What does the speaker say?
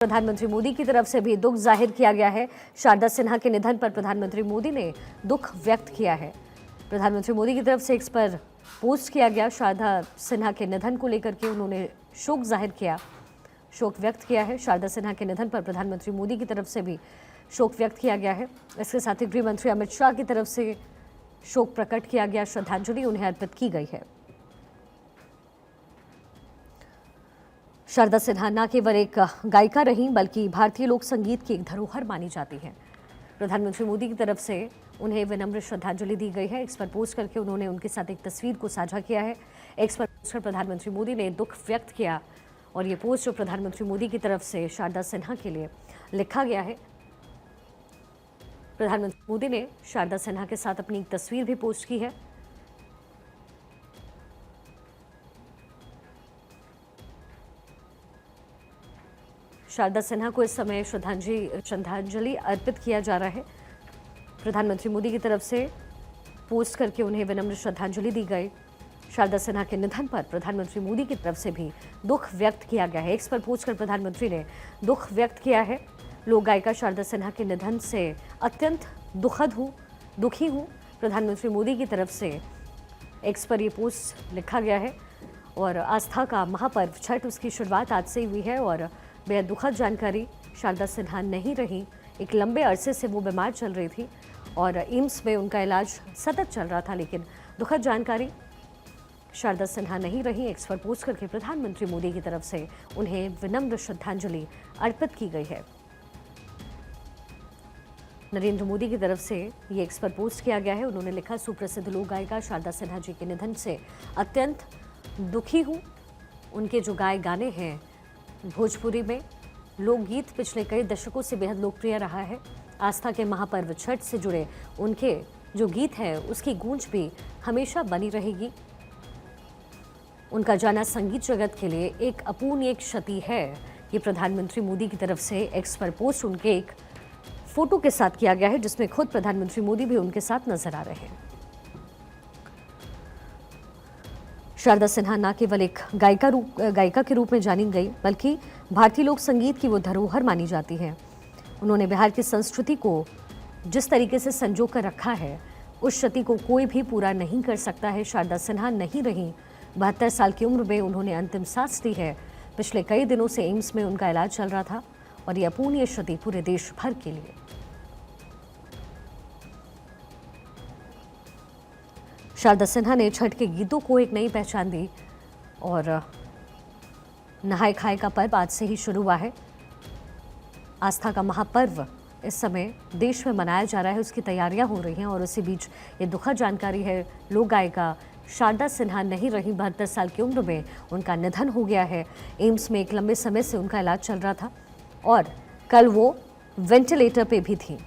प्रधानमंत्री मोदी की तरफ से भी दुख जाहिर किया गया है। शारदा सिन्हा के निधन पर प्रधानमंत्री मोदी ने दुख व्यक्त किया है। प्रधानमंत्री मोदी की तरफ से एक्स पर पोस्ट किया गया। शारदा सिन्हा के निधन को लेकर के उन्होंने शोक जाहिर किया, शोक व्यक्त किया है। शारदा सिन्हा के निधन पर प्रधानमंत्री मोदी की तरफ से भी शोक व्यक्त किया गया है। इसके साथ ही गृह मंत्री अमित शाह की तरफ से शोक प्रकट किया गया, श्रद्धांजलि उन्हें अर्पित की गई है। शारदा सिन्हा न केवल एक गायिका रहीं बल्कि भारतीय लोक संगीत की एक धरोहर मानी जाती है। प्रधानमंत्री मोदी की तरफ से उन्हें विनम्र श्रद्धांजलि दी गई है। एक्स पर पोस्ट करके उन्होंने उनके साथ एक तस्वीर को साझा किया है। एक्स पर पोस्ट कर प्रधानमंत्री मोदी ने दुख व्यक्त किया और ये पोस्ट जो प्रधानमंत्री मोदी की तरफ से शारदा सिन्हा के लिए लिखा गया है। प्रधानमंत्री मोदी ने शारदा सिन्हा के साथ अपनी एक तस्वीर भी पोस्ट की है। शारदा सिन्हा को इस समय श्रद्धांजलि अर्पित किया जा रहा है। प्रधानमंत्री मोदी की तरफ से पोस्ट करके उन्हें विनम्र श्रद्धांजलि दी गई। शारदा सिन्हा के निधन पर प्रधानमंत्री मोदी की तरफ से भी दुख व्यक्त किया गया है। एक्स पर पोस्ट कर प्रधानमंत्री ने दुख व्यक्त किया है। लोक गायिका शारदा सिन्हा के निधन से अत्यंत दुखी हूँ। प्रधानमंत्री मोदी की तरफ से एक्स पर ये पोस्ट लिखा गया है और आस्था का महापर्व छठ, उसकी शुरुआत आज से हुई है और बेहद दुखद जानकारी, शारदा सिन्हा नहीं रही। एक लंबे अरसे से वो बीमार चल रही थी और एम्स में उनका इलाज सतत चल रहा था, लेकिन दुखद जानकारी, शारदा सिन्हा नहीं रही। एक्स पर पोस्ट करके प्रधानमंत्री मोदी की तरफ से उन्हें विनम्र श्रद्धांजलि अर्पित की गई है। नरेंद्र मोदी की तरफ से ये एक्स पर पोस्ट किया गया है। उन्होंने लिखा, सुप्रसिद्ध लोक गायिका शारदा सिन्हा जी के निधन से अत्यंत दुखी हूँ। उनके जो गाए गाने हैं भोजपुरी में लोकगीत पिछले कई दशकों से बेहद लोकप्रिय रहा है। आस्था के महापर्व छठ से जुड़े उनके जो गीत हैं उसकी गूंज भी हमेशा बनी रहेगी। उनका जाना संगीत जगत के लिए एक अपूर्णीय क्षति है। ये प्रधानमंत्री मोदी की तरफ से एक्स पर पोस्ट उनके एक फोटो के साथ किया गया है, जिसमें खुद प्रधानमंत्री मोदी भी उनके साथ नजर आ रहे हैं। शारदा सिन्हा न केवल एक गायिका के रूप में जानी गई बल्कि भारतीय लोक संगीत की वो धरोहर मानी जाती है। उन्होंने बिहार की संस्कृति को जिस तरीके से संजो कर रखा है, उस क्षति को कोई भी पूरा नहीं कर सकता है। शारदा सिन्हा नहीं रही। 72 साल की उम्र में उन्होंने अंतिम सांस ली है। पिछले कई दिनों से एम्स में उनका इलाज चल रहा था और ये अपूर्णीय क्षति पूरे देश भर के लिए। शारदा सिन्हा ने छठ के गीतों को एक नई पहचान दी और नहाय खाए का पर्व आज से ही शुरू हुआ है। आस्था का महापर्व इस समय देश में मनाया जा रहा है, उसकी तैयारियां हो रही हैं और उसी बीच ये दुखद जानकारी है, लोक गायिका शारदा सिन्हा नहीं रही। 72 साल की उम्र में उनका निधन हो गया है। एम्स में एक लंबे समय से उनका इलाज चल रहा था और कल वो वेंटिलेटर पे भी थी।